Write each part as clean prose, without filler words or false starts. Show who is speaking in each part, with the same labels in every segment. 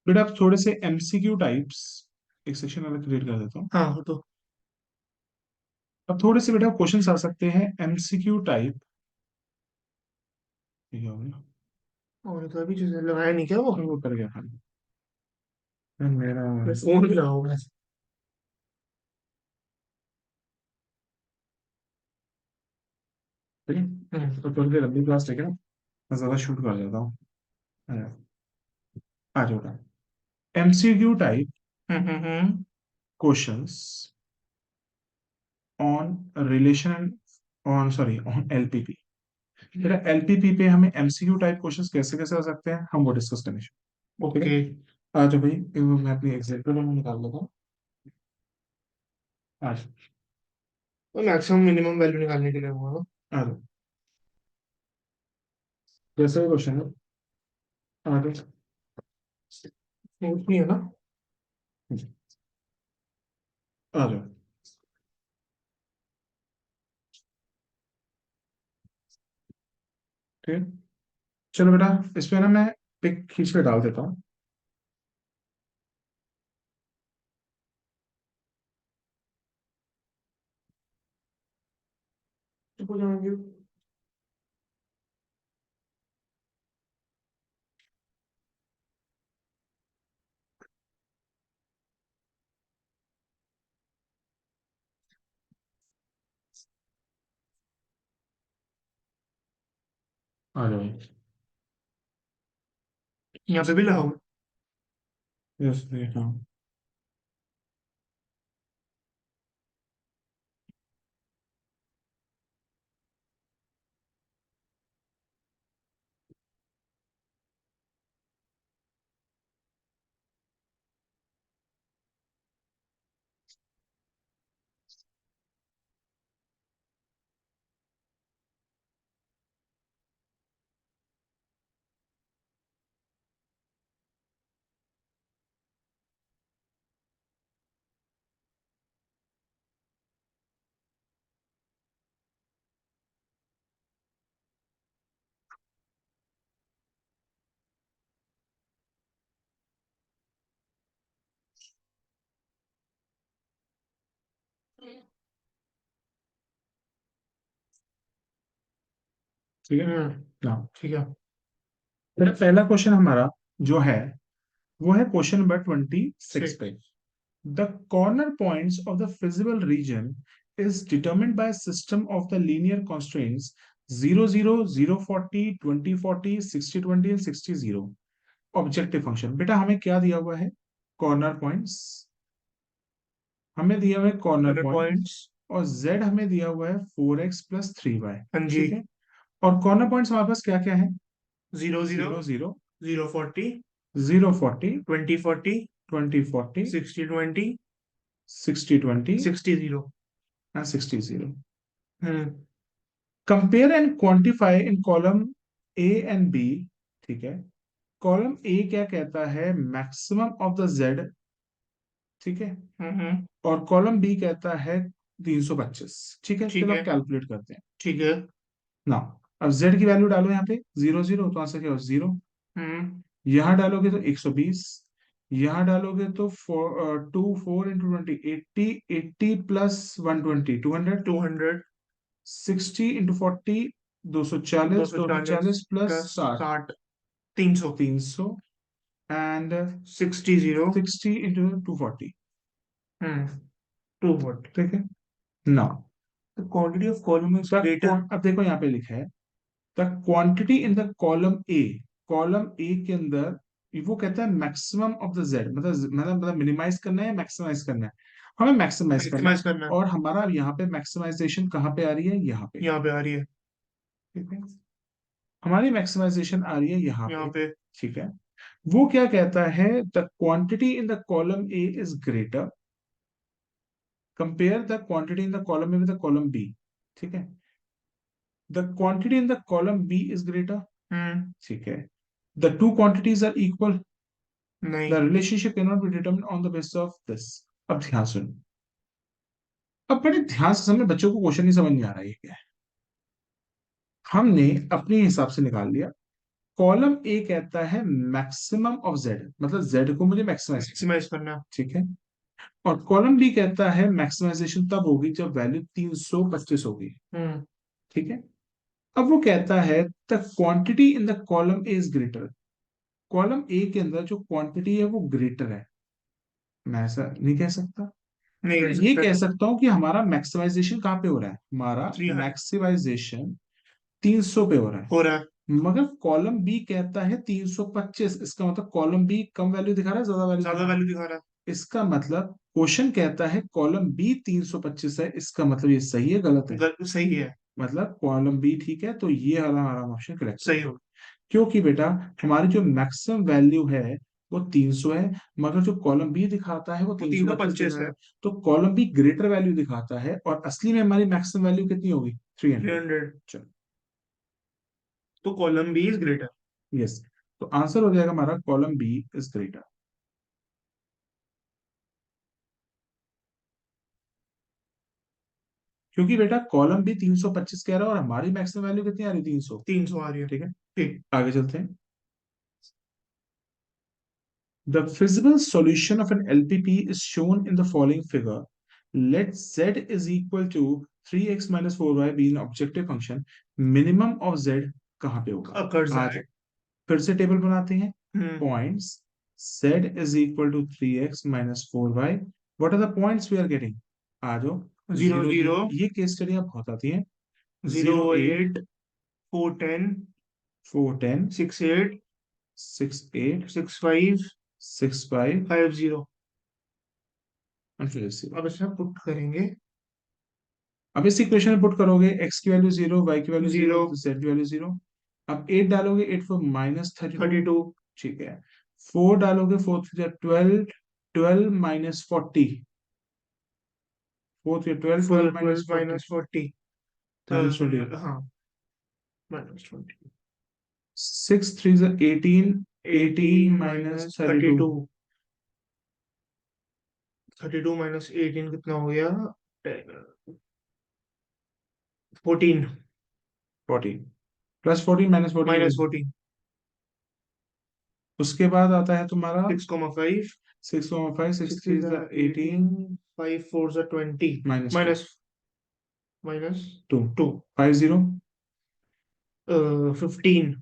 Speaker 1: बेटा आप थोड़े से एमसीक्यू टाइप्स, एक सेक्शन अलग क्रिएट कर देता हूँ।
Speaker 2: हाँ, वो तो।
Speaker 1: अब थोड़े से बेटा क्वेश्चन आ सकते हैं एमसीक्यू टाइप। ठीक है हो गया।
Speaker 2: और तो अभी जो लगाया नहीं क्या वो?
Speaker 1: तो वो कर गया खाली। मेरा
Speaker 2: मैं फोन भी लगाऊंगा।
Speaker 1: ठीक है।
Speaker 2: हम्म।
Speaker 1: तो थोड़ी देर लंबी क्लास लेके ना मैं ज्यादा शूट कर देता हूँ। आ जाओ। MCQ type
Speaker 2: hmm.
Speaker 1: Questions on relation, on sorry on LPP. बेटा एलपीपी पे हमें एमसीक्यू टाइप क्वेश्चंस कैसे कैसे आ सकते हैं हम वो डिस्कस करेंगे। ठीक है।
Speaker 2: ओके।
Speaker 1: आ जाओ भाई, मैं अपनी एग्जाम्पल में निकाल लेता हूँ आज।
Speaker 2: तो मैक्सिमम मिनिमम वैल्यू निकालने के लिए हुआ।
Speaker 1: आ जाओ, जैसे भी क्वेश्चन है आ जाओ।
Speaker 2: नहीं है ना?
Speaker 1: आ जाओ। ठीक है। चलो बेटा इसमें ना मैं पिक खींच के डाल देता हूँ।
Speaker 2: चुप हो जाएंगे।
Speaker 1: आ जाओ भाई।
Speaker 2: यहाँ पे भी लगाओ।
Speaker 1: यस हाँ। ठीक है। हाँ।
Speaker 2: ठीक है।
Speaker 1: बेटा पहला क्वेश्चन हमारा जो है वो है क्वेश्चन नंबर 26
Speaker 2: सिक्स।
Speaker 1: पे। The corner points of the feasible region is determined by a system of the linear constraints 0, 0, 0, 40, 20, 40, 60, 20 and 60, 0. Objective function बेटा हमें क्या दिया हुआ है? कॉर्नर पॉइंट्स हमें दिया हुआ है कॉर्नर
Speaker 2: कलर
Speaker 1: पॉइंट,
Speaker 2: पॉइंट्स।
Speaker 1: और z हमें दिया हुआ है 4x प्लस 3y।
Speaker 2: हाँ जी।
Speaker 1: ठीक है। और कॉर्नर पॉइंट्स हमारे पास क्या क्या है?
Speaker 2: 0, 0,
Speaker 1: 0, 0,
Speaker 2: 0, 40,
Speaker 1: 0, 40,
Speaker 2: 20, 40,
Speaker 1: 20, 40,
Speaker 2: 60, 20,
Speaker 1: 60, 20
Speaker 2: 60, 0।
Speaker 1: and 60, 0.
Speaker 2: Hmm.
Speaker 1: Compare and quantify in column A and B. ठीक है। कॉलम ए क्या कहता है? Maximum of the Z. ठीक है।
Speaker 2: हम्म।
Speaker 1: और कॉलम बी कहता है 325। ठीक है,
Speaker 2: ठीक
Speaker 1: चलो
Speaker 2: है।
Speaker 1: अब कैलकुलेट करते हैं
Speaker 2: ठीक है।
Speaker 1: ना। अब जेड की वैल्यू डालो यहाँ पे 0, 0 तो आंसर क्या हो? 0।
Speaker 2: हम्म।
Speaker 1: यहाँ डालोगे तो 120। यहाँ डालोगे तो 4 इंटू 20 80, 80 प्लस 120 200।
Speaker 2: 200।
Speaker 1: 60 इंटू 40
Speaker 2: दो
Speaker 1: 240,
Speaker 2: सौ
Speaker 1: दो सौ
Speaker 2: चालीस
Speaker 1: चालीस प्लस
Speaker 2: प्लस
Speaker 1: 60
Speaker 2: साठ 300।
Speaker 1: 300 एंड
Speaker 2: 60, 0।
Speaker 1: 60 इंटू 240।
Speaker 2: हम्म। 2 वोट।
Speaker 1: ठीक है ना।
Speaker 2: The quantity of column is greater।
Speaker 1: अब देखो यहाँ पे लिखा है the quantity in the column A. Column A के अंदर वो कहता है मैक्सिमम ऑफ द जेड, मतलब मिनिमाइज करना है या मैक्सिमाइज करना है? हमें मैक्सिमाइज करना है।
Speaker 2: मैक्सिमाइज करना है।
Speaker 1: और हमारा यहाँ पे मैक्सिमाइजेशन कहाँ पे आ रही है? यहाँ पे।
Speaker 2: यहाँ पे आ रही है।
Speaker 1: ठीक है। हमारी मैक्सिमाइजेशन आ रही है यहाँ
Speaker 2: यहाँ
Speaker 1: पे।
Speaker 2: पे।
Speaker 1: ठीक है। वो क्या कहता है? The quantity in the column A is greater, compare the quantity in the column A with the column B. ठीक है। The quantity in the column B is greater.
Speaker 2: Hmm.
Speaker 1: ठीक है। The two quantities are equal. The
Speaker 2: नहीं।
Speaker 1: Relationship can not be determined on the basis of this. अब ध्यान सुनो। अब बड़े ध्यान से समझ, बच्चों को क्वेश्चन नहीं समझ में आ रहा है ये क्या है। हमने अपने हिसाब से निकाल लिया कॉलम ए कहता है मैक्सिमम ऑफ जेड, मतलब जेड को मुझे मैक्सिमाइज,
Speaker 2: मैक्सिमाइज करना।
Speaker 1: ठीक है। और कॉलम बी कहता है मैक्सिमाइजेशन तब होगी जब वैल्यू 325 होगी,
Speaker 2: हम्म।
Speaker 1: ठीक है। अब वो कहता है the quantity in the column A is greater, column A के अंदर जो क्वांटिटी है वो ग्रेटर है। मैं ऐसा नहीं कह सकता,
Speaker 2: नहीं कर
Speaker 1: ये
Speaker 2: सकते।
Speaker 1: कह सकता हूं कि हमारा मैक्सिमाइजेशन कहाँ पे हो रहा है, हमारा
Speaker 2: 300
Speaker 1: मैक्सिमाइजेशन 300 पे हो रहा है।
Speaker 2: हो रहा है।
Speaker 1: मगर कॉलम बी कहता है 325, इसका मतलब कॉलम बी कम वैल्यू दिखा रहा है, ज्यादा वैल्यू दिखा
Speaker 2: ज्यादा
Speaker 1: रहा है।
Speaker 2: वैल्यू दिखा रहा
Speaker 1: इसका मतलब क्वेश्चन कहता है कॉलम बी 325 है, इसका मतलब ये सही है गलत है,
Speaker 2: है। सही है।
Speaker 1: मतलब कॉलम बी ठीक है, तो ये वाला हमारा ऑप्शन करेक्ट
Speaker 2: सही
Speaker 1: होगा।
Speaker 2: हो।
Speaker 1: क्योंकि बेटा हमारी जो मैक्सिमम वैल्यू है वो 300 है, मगर जो कॉलम बी दिखाता है वो
Speaker 2: वो तीन
Speaker 1: 325
Speaker 2: 25
Speaker 1: दिखा रहा
Speaker 2: है।
Speaker 1: है। तो कॉलम बी ग्रेटर वैल्यू दिखाता है, और असली में हमारी मैक्सिमम वैल्यू कितनी होगी, 300।
Speaker 2: 300।
Speaker 1: चलो,
Speaker 2: तो column B is greater.
Speaker 1: Yes, तो आंसर हो जाएगा हमारा कॉलम बी इज ग्रेटर। क्योंकि बेटा कॉलम बी 325 कह रहा है और हमारी मैक्सिमम वैल्यू कितनी आ रही है, 300।
Speaker 2: 300 आ रही है।
Speaker 1: ठीक है,
Speaker 2: ठीक।
Speaker 1: आगे चलते हैं। The feasible solution of an LPP is shown in the following figure. Let z is equal to 3x minus 4y be an objective function. Minimum of z कहाँ पे होगा,
Speaker 2: अकर्स
Speaker 1: आज
Speaker 2: है।
Speaker 1: फिर से टेबल बनाते हैं।
Speaker 2: हम्म।
Speaker 1: Points z is equal to 3x minus 4y. What are the points we are getting? आ जाओ,
Speaker 2: 0
Speaker 1: 0
Speaker 2: 0
Speaker 1: 0, ये केस स्टडी आप बहुत आती है।
Speaker 2: 0
Speaker 1: 0 8
Speaker 2: 8 4 10
Speaker 1: 4 10
Speaker 2: 6 8
Speaker 1: 6 8
Speaker 2: 6 5
Speaker 1: 6 5
Speaker 2: 5 0।
Speaker 1: and 0।
Speaker 2: अब इसमें पुट करेंगे।
Speaker 1: अब इस इक्वेशन में पुट करोगे x की वैल्यू 0, y की वैल्यू 0,
Speaker 2: 0
Speaker 1: z की वैल्यू 0। अब 8 डालोगे, 8 फोर माइनस 32,
Speaker 2: 32
Speaker 1: ठीक है। 4 डालोगे, 4 three 12, 12 minus 40, 4 three 12, 12
Speaker 2: 4
Speaker 1: minus
Speaker 2: 12
Speaker 1: 40,
Speaker 2: minus 40।
Speaker 1: Minus 20,
Speaker 2: हाँ, minus 20।
Speaker 1: 6 three 18, 18
Speaker 2: 18
Speaker 1: minus
Speaker 2: minus
Speaker 1: 32,
Speaker 2: 32। 32 minus 18 कितना हो गया? 14।
Speaker 1: 14 प्लस 14 माइनस 14,
Speaker 2: माइनस 14।
Speaker 1: उसके बाद आता है तुम्हारा
Speaker 2: 6,5।
Speaker 1: 6,5, 6
Speaker 2: 6
Speaker 1: three
Speaker 2: is
Speaker 1: 18
Speaker 2: 18। 5 4 is 20।
Speaker 1: Minus 2,
Speaker 2: minus minus
Speaker 1: 2
Speaker 2: 2।
Speaker 1: 50,
Speaker 2: 15।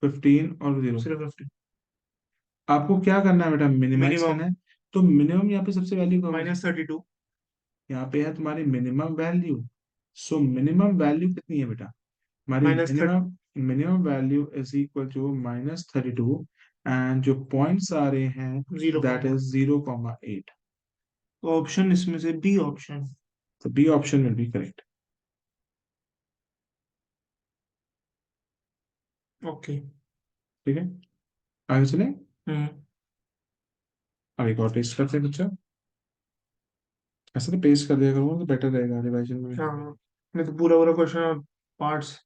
Speaker 1: 15 और 0।
Speaker 2: सिर्फ 15।
Speaker 1: आपको क्या करना है बेटा, मिनिमाइज
Speaker 2: मिनिमम
Speaker 1: करना है। तो मिनिमम यहाँ पे सबसे वैल्यू कौन सी,
Speaker 2: माइनस 32।
Speaker 1: यहाँ पे है तुम्हारी minimum value. So minimum value कितनी है बेटा, हमारी
Speaker 2: minus
Speaker 1: minimum minimum value is equal to -32, and जो पॉइंट्स आ रहे हैं
Speaker 2: 0
Speaker 1: दैट इज 0,8।
Speaker 2: तो ऑप्शन इसमें से बी ऑप्शन।
Speaker 1: तो B option will be correct.
Speaker 2: Okay.
Speaker 1: ठीक है, आगे चले।
Speaker 2: हम्म।
Speaker 1: अब एक और टेस्ट करते हैं बच्चा, ऐसे तो पेस्ट कर दिया करूँगा तो बेटर रहेगा रिवाइजन में।
Speaker 2: हाँ, नहीं तो पूरा पूरा क्वेश्चन और पार्ट्स।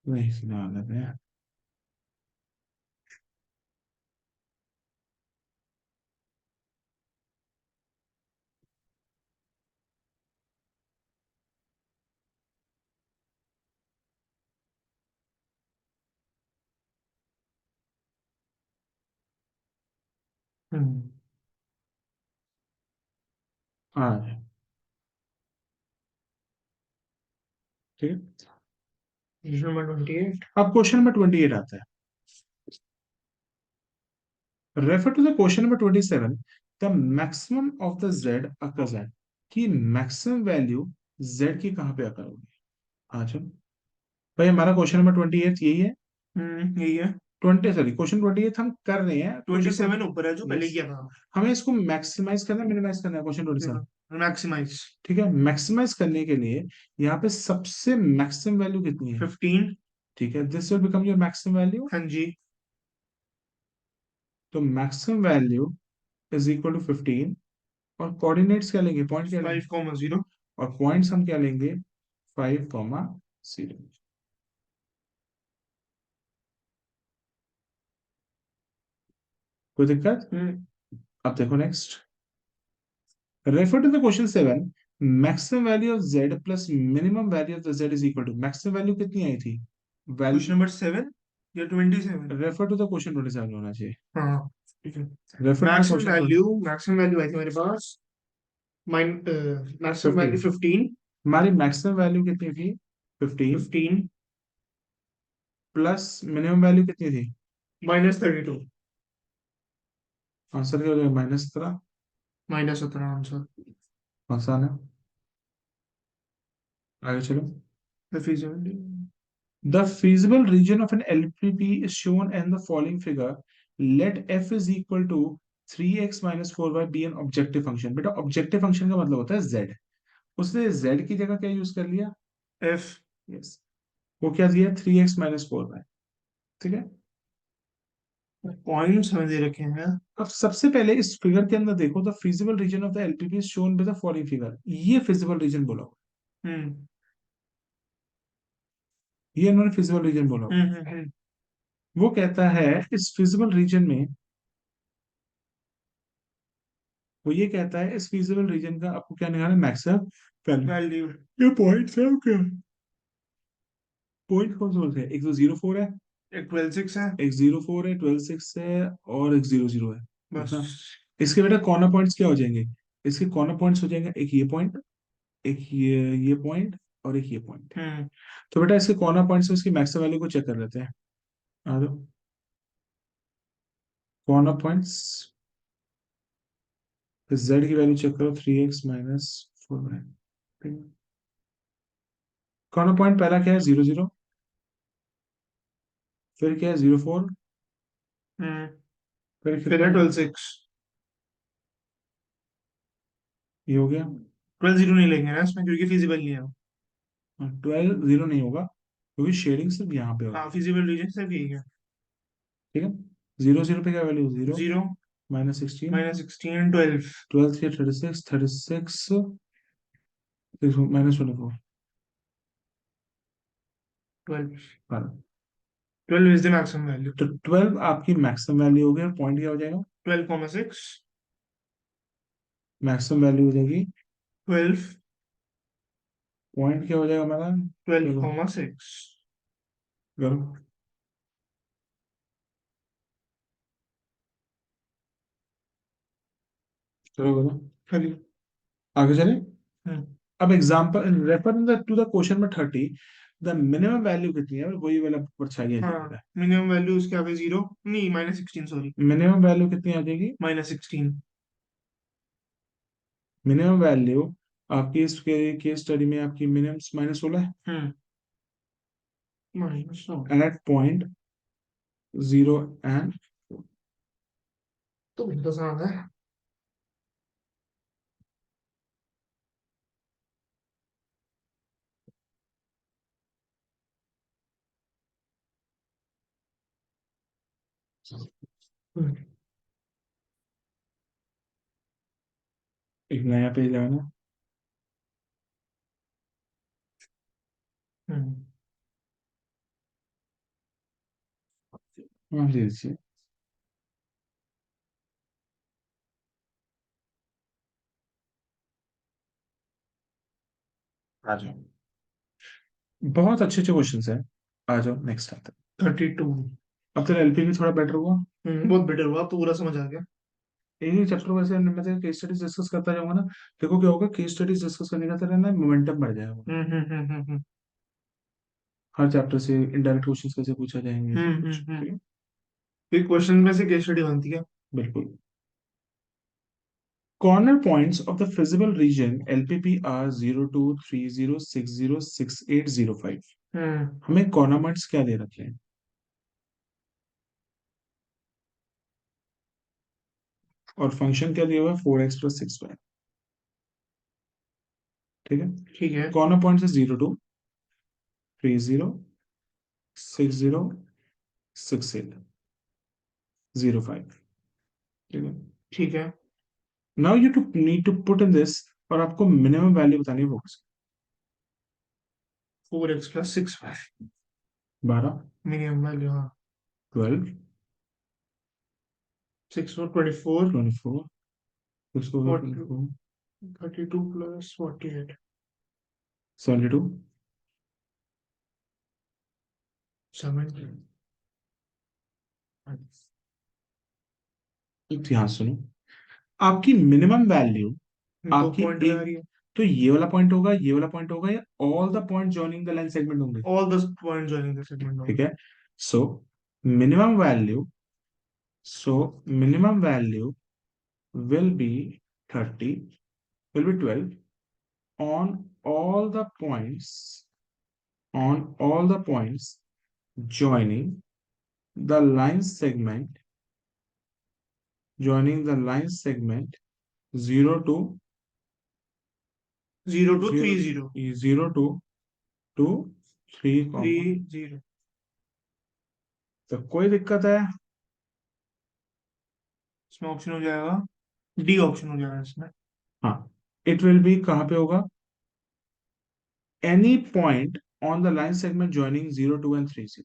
Speaker 1: नहीं सुना है।
Speaker 2: हम्म।
Speaker 1: हाँ, ठीक है।
Speaker 2: Question number 28।
Speaker 1: अब क्वेश्चन नंबर 28 आता है। Refer to the question number 27. The maximum of the z occurs at, कि मैक्सिमम वैल्यू z की कहाँ पे अकर होगी। अच्छा भाई, हमारा क्वेश्चन नंबर 28 यही है।
Speaker 2: यही है।
Speaker 1: 20 सॉरी, क्वेश्चन 28 हम कर रहे हैं, क्वेश्चन
Speaker 2: 27 ऊपर है जो
Speaker 1: 20,
Speaker 2: पहले
Speaker 1: यस।
Speaker 2: किया था।
Speaker 1: हमें इसको मैक्सिमाइज करना है, मिनिमाइज करना है, क्वेश्चन 27।
Speaker 2: मैक्सिमाइज।
Speaker 1: ठीक है, मैक्सिमाइज करने के लिए यहाँ पे सबसे मैक्सिमम वैल्यू कितनी है,
Speaker 2: 15।
Speaker 1: ठीक है, this will become your maximum value.
Speaker 2: हाँ जी।
Speaker 1: तो maximum value is equal to 15, और कोऑर्डिनेट्स क्या लेंगे, पॉइंट क्या लेंगे,
Speaker 2: 5,0।
Speaker 1: और पॉइंट्स हम क्या लेंगे, 5,0। कोई दिक्कत। अब देखो next, refer to the question 7। Maximum value of z plus minimum value of the z is equal to, maximum value कितनी आई थी?
Speaker 2: क्वेश्चन नंबर 7 या 27?
Speaker 1: रेफर टू द क्वेश्चन 27 होना चाहिए।
Speaker 2: हाँ, ठीक है।
Speaker 1: Refer to the question.
Speaker 2: Maximum value आई थी हमारे पास, मैक्सिमम
Speaker 1: 15।
Speaker 2: वैल्यू 15।
Speaker 1: हमारी मैक्सिमम वैल्यू कितनी थी? 15
Speaker 2: 15
Speaker 1: प्लस मिनिमम वैल्यू कितनी थी?
Speaker 2: -32।
Speaker 1: आंसर क्या हो जाएगा? -17।
Speaker 2: -17 आंसर।
Speaker 1: आसान है। आगे चलो।
Speaker 2: Feasibility.
Speaker 1: The feasible region of an LPP is shown in the following figure. Let f is equal to 3x minus 4y be an objective function. बेटा objective function का मतलब होता है z। उसने z की जगह क्या यूज कर लिया?
Speaker 2: एफ।
Speaker 1: यस। वो क्या दिया? 3x minus 4y। ठीक है।
Speaker 2: पॉइंट्स हमें दे रखे हैं।
Speaker 1: अब सबसे पहले इस फिगर के अंदर देखो, the feasible region of the LPP is shown by the following figure. ये फिजिबल रीजन बोला हुआ
Speaker 2: हम्म
Speaker 1: है। ये इन्होंने फिजिबल रीजन बोला हुआ है। वो कहता है इस फिजिबल रीजन में, वो ये कहता है इस फिजिबल रीजन का आपको क्या निकालना है? Maximum
Speaker 2: value.
Speaker 1: ये पॉइंट है क्या? पॉइंट कौन कौन से हैं? एक तो 04 है,
Speaker 2: एक 12 6 है।
Speaker 1: एक 04 है, 12 6 है, और एक 00 है।
Speaker 2: बस।
Speaker 1: देखना इसके बेटा कॉर्नर पॉइंट्स क्या हो जाएंगे? इसके कॉर्नर पॉइंट्स हो जाएंगे एक ये पॉइंट, एक ये पॉइंट, और एक ये पॉइंट।
Speaker 2: हम्म
Speaker 1: तो बेटा इसके कॉर्नर पॉइंट्स से इसकी मैक्सिमम वैल्यू को चेक कर लेते हैं। आ जाओ। कॉर्नर पॉइंट्स z की वैल्यू चेक करो, 3x - 4y। कॉर्नर पॉइंट पहला क्या है? 00। फिर क्या है? 04।
Speaker 2: हम्म
Speaker 1: फिर
Speaker 2: फिर
Speaker 1: कितना
Speaker 2: है
Speaker 1: है?
Speaker 2: 12 6।
Speaker 1: ये हो गया।
Speaker 2: 12 0 नहीं लेंगे ना इसमें, क्योंकि फिजिबल नहीं है वो।
Speaker 1: 12 0 नहीं होगा क्योंकि शेडिंग सिर्फ यहाँ पे
Speaker 2: हाँ,
Speaker 1: होगी।
Speaker 2: फिजिबल रीजन से ठीक है।
Speaker 1: ठीक है। 00 पे क्या वैल्यू? 0
Speaker 2: 0
Speaker 1: -16।
Speaker 2: -16 12।
Speaker 1: 12 3 36, 36 -24।
Speaker 2: 12
Speaker 1: हाँ।
Speaker 2: 12 इज द मैक्सिमम वैल्यू।
Speaker 1: तो 12 आपकी मैक्सिमम वैल्यू हो गई, और पॉइंट क्या हो जाएगा?
Speaker 2: 12,6।
Speaker 1: मैक्सिमम वैल्यू हो जाएगी।
Speaker 2: 12।
Speaker 1: पॉइंट क्या हो जाएगा हमारा? चलो
Speaker 2: 12,6।
Speaker 1: करो। चलो करो।
Speaker 2: चलिए।
Speaker 1: आगे चले।
Speaker 2: हम्म
Speaker 1: अब example refer to the question में 30, द मिनिमम वैल्यू कितनी है? वही वाला परछाई
Speaker 2: हाँ,
Speaker 1: है।
Speaker 2: मिनिमम वैल्यू उसके आगे 0 नहीं, -16 सॉरी।
Speaker 1: मिनिमम वैल्यू कितनी आ जाएगी?
Speaker 2: -16।
Speaker 1: मिनिमम वैल्यू आपकी इस केस स्टडी में आपकी मिनिमम -16 है।
Speaker 2: हम्म -9।
Speaker 1: एट पॉइंट 0 एंड
Speaker 2: तो बहुत आसान है।
Speaker 1: एक नया पेज आना।
Speaker 2: हम्म
Speaker 1: हाँ जी जी। आ जाओ। बहुत अच्छे अच्छे क्वेश्चन है। आ जाओ नेक्स्ट आता
Speaker 2: 32।
Speaker 1: है। अब तेरा एलपीवी थोड़ा बेटर हुआ।
Speaker 2: बहुत बेटर हुआ, अब तो पूरा समझ आ गया।
Speaker 1: एक ही चैप्टर वैसे मैं तेरे केस स्टडीज डिस्कस करता जाऊंगा ना। देखो क्या होगा, केस स्टडीज डिस्कस करने का तेरा ना मोमेंटम बढ़ जाएगा। हर चैप्टर से इनडायरेक्ट क्वेश्चंस कैसे पूछा जाएंगे,
Speaker 2: हम्म
Speaker 1: सब
Speaker 2: हम्म
Speaker 1: कुछ।
Speaker 2: हम्म
Speaker 1: ठीक है।
Speaker 2: फिर क्वेश्चन में से केस स्टडी बनती है।
Speaker 1: बिल्कुल। Corner points of the feasible region LPP are 02, 30, 60, 68, 05।
Speaker 2: हम्म
Speaker 1: हमें कॉर्नर पॉइंट्स क्या दे रखे हैं? और फंक्शन क्या दिया हुआ है? 4x + 6y। ठीक है।
Speaker 2: ठीक है।
Speaker 1: कॉर्नर पॉइंट्स है 02, 30, 60, 68, 05। ठीक है।
Speaker 2: ठीक है।
Speaker 1: Now you too need to put in this, और आपको मिनिमम वैल्यू बतानी है focus.
Speaker 2: 4x + 6y।
Speaker 1: 12,
Speaker 2: minimum value, हाँ।
Speaker 1: 12,
Speaker 2: 6 और 24।
Speaker 1: 24, 6 होगा
Speaker 2: 40।
Speaker 1: 24,
Speaker 2: 32 plus 48.
Speaker 1: 72।
Speaker 2: 7.
Speaker 1: ध्यान सुनो, आपकी मिनिमम वैल्यू,
Speaker 2: 2
Speaker 1: आपकी
Speaker 2: पॉइंट में आ
Speaker 1: एक,
Speaker 2: रही है।
Speaker 1: तो ये वाला पॉइंट होगा, ये वाला पॉइंट होगा, या all the point joining the line segment होंगे?
Speaker 2: All the points joining the segment
Speaker 1: ठीक
Speaker 2: only.
Speaker 1: है। सो minimum value, so minimum value will be 30, will be 12 on all the points, on all the points joining the line segment, joining the line segment 0 to
Speaker 2: 0 to
Speaker 1: 0,
Speaker 2: 30.
Speaker 1: 0 to 3 comma,
Speaker 2: 30.
Speaker 1: तो कोई दिक्कत है?
Speaker 2: इसमें option हो जाएगा, D option हो जाएगा इसमें।
Speaker 1: हाँ, इट विल बी कहाँ पे होगा? Any point on the line segment joining 0 2 and 3 0।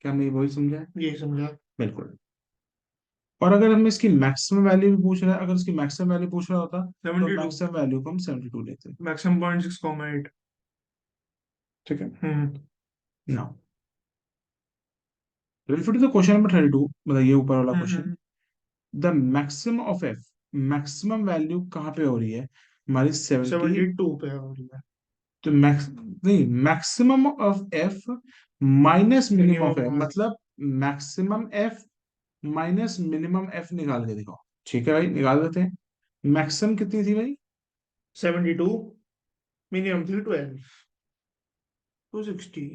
Speaker 1: क्या मैं वही समझा है?
Speaker 2: ये समझा।
Speaker 1: बिल्कुल। और अगर हमें इसकी मैक्सिमम वैल्यू भी पूछ रहा है, अगर इसकी मैक्सिमम वैल्यू पूछ रहा होता, तो
Speaker 2: 72।
Speaker 1: मैक्सिमम वैल्यू को हम 72 लेते।
Speaker 2: Maximum point 6,8।
Speaker 1: ठीक है।
Speaker 2: Hmm.
Speaker 1: Now related to the question number 32, मतलब ये ऊपर वाला question,
Speaker 2: hmm.
Speaker 1: The maximum of F, maximum value कहाँ पे हो रही है हमारी? 70।
Speaker 2: 72 पे हो रही है।
Speaker 1: तो मैक्स, नहीं, maximum of F minus minimum of F,
Speaker 2: minimum
Speaker 1: मतलब maximum F minus minimum F निकाल के दिखाओ। ठीक है भाई, निकाल देते हैं। मैक्सिमम कितनी थी भाई?
Speaker 2: 72। मिनिमम थी 12। 260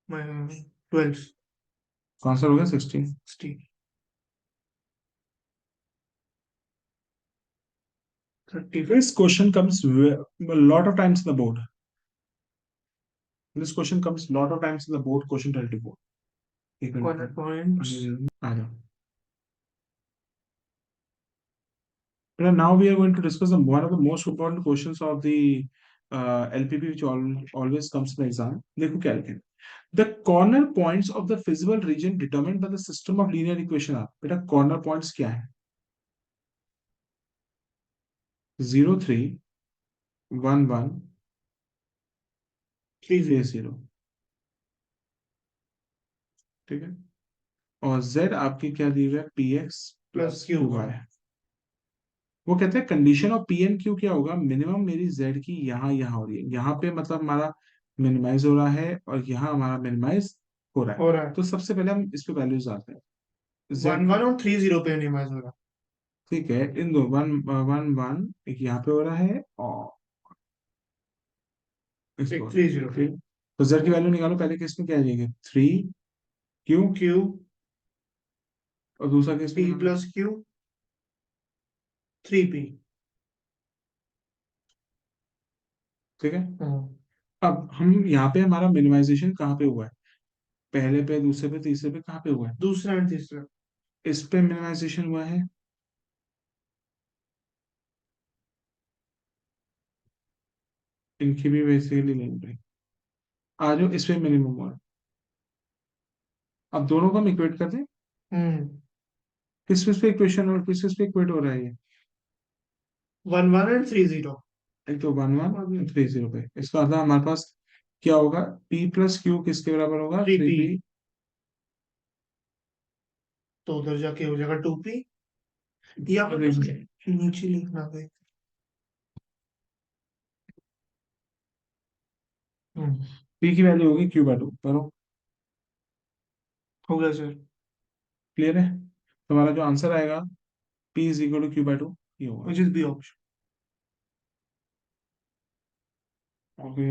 Speaker 2: 12
Speaker 1: आंसर हो गया 16।
Speaker 2: 60 30।
Speaker 1: This question comes a lot of times in the board. This question comes a lot of times in the board, question 34. एक
Speaker 2: कॉर्नर
Speaker 1: मिनट,
Speaker 2: पॉइंट्स।
Speaker 1: आ जाओ। Now we are going to discuss one of the most important questions of the LPP, which always comes in the exam. देखो क्या लिखे, the corner points of the feasible region determined by the system of linear equation are, बेटा corner points क्या है? 0 3 1 1 3 0। ठीक है। और z आपकी क्या दी हुई है? P X
Speaker 2: plus
Speaker 1: plus
Speaker 2: Q
Speaker 1: Q Y. वो कहते हैं condition of P and Q क्या होगा? मिनिमम मेरी जेड की यहाँ यहाँ हो रही है, यहाँ पे मतलब हमारा मिनिमाइज हो रहा है, और यहाँ हमारा मिनिमाइज हो रहा है।
Speaker 2: हो रहा है।
Speaker 1: तो सबसे पहले हम इस पे वैल्यूज आते हैं। जेड
Speaker 2: 1 1
Speaker 1: की,
Speaker 2: और 30 पे मिनिमाइज हो रहा
Speaker 1: ठीक है, इन दो, वन वन वन, एक यहाँ पे हो रहा है, और इस
Speaker 2: है।
Speaker 1: पे हो
Speaker 2: एक
Speaker 1: रहा है।
Speaker 2: 30 पे।
Speaker 1: ठीक। तो जेड की वैल्यू निकालो, पहले केस में क्या आ जाएगी? 3 क्यू,
Speaker 2: क्यू
Speaker 1: और दूसरा केस में
Speaker 2: पी
Speaker 1: निकालो।
Speaker 2: Plus Q 3 P.
Speaker 1: ठीक है।
Speaker 2: हाँ।
Speaker 1: अब हम यहाँ पे हमारा मिनिमाइजेशन कहाँ पे हुआ है? पहले पे, दूसरे पे, तीसरे पे, कहाँ पे हुआ है?
Speaker 2: दूसरा एंड तीसरा।
Speaker 1: इस पे मिनिमाइजेशन हुआ है, इनकी भी बेसिकली नहीं हुई। आ जाओ, इस पे मिनिमम हुआ है। अब दोनों को हम इक्वेट कर दें।
Speaker 2: हम्म।
Speaker 1: किस पे इक्वेशन, और किस पे इक्वेट हो रहा है ये?
Speaker 2: 1 1 एंड 30।
Speaker 1: एक तो 1 1 3 0 पे, इसका मतलब हमारे पास क्या होगा? पी प्लस क्यू किसके बराबर होगा?
Speaker 2: 3 पी।
Speaker 1: 3 पी।
Speaker 2: तो उधर जाके हो जाएगा 2 पी। या फिर तो नीचे लिखना है। हम्म।
Speaker 1: पी की वैल्यू होगी क्यू बाय 2 करो।
Speaker 2: हो गया सर।
Speaker 1: क्लियर है? तुम्हारा जो आंसर आएगा, P is equal to Q by 2, ये होगा।
Speaker 2: Which is B option.
Speaker 1: Okay.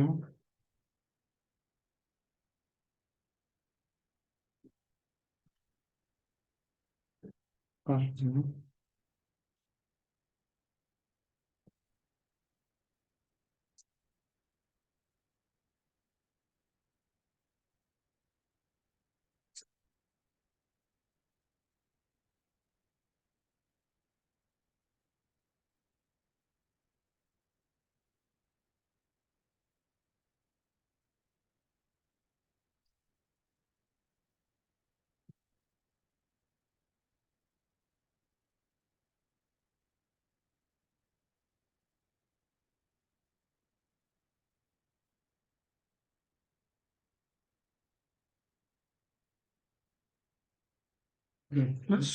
Speaker 2: बस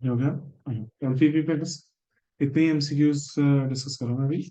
Speaker 1: हो गया। एमसीक्यू पे बस इतने ही एमसीक्यूज डिस्कस करूंगा अभी।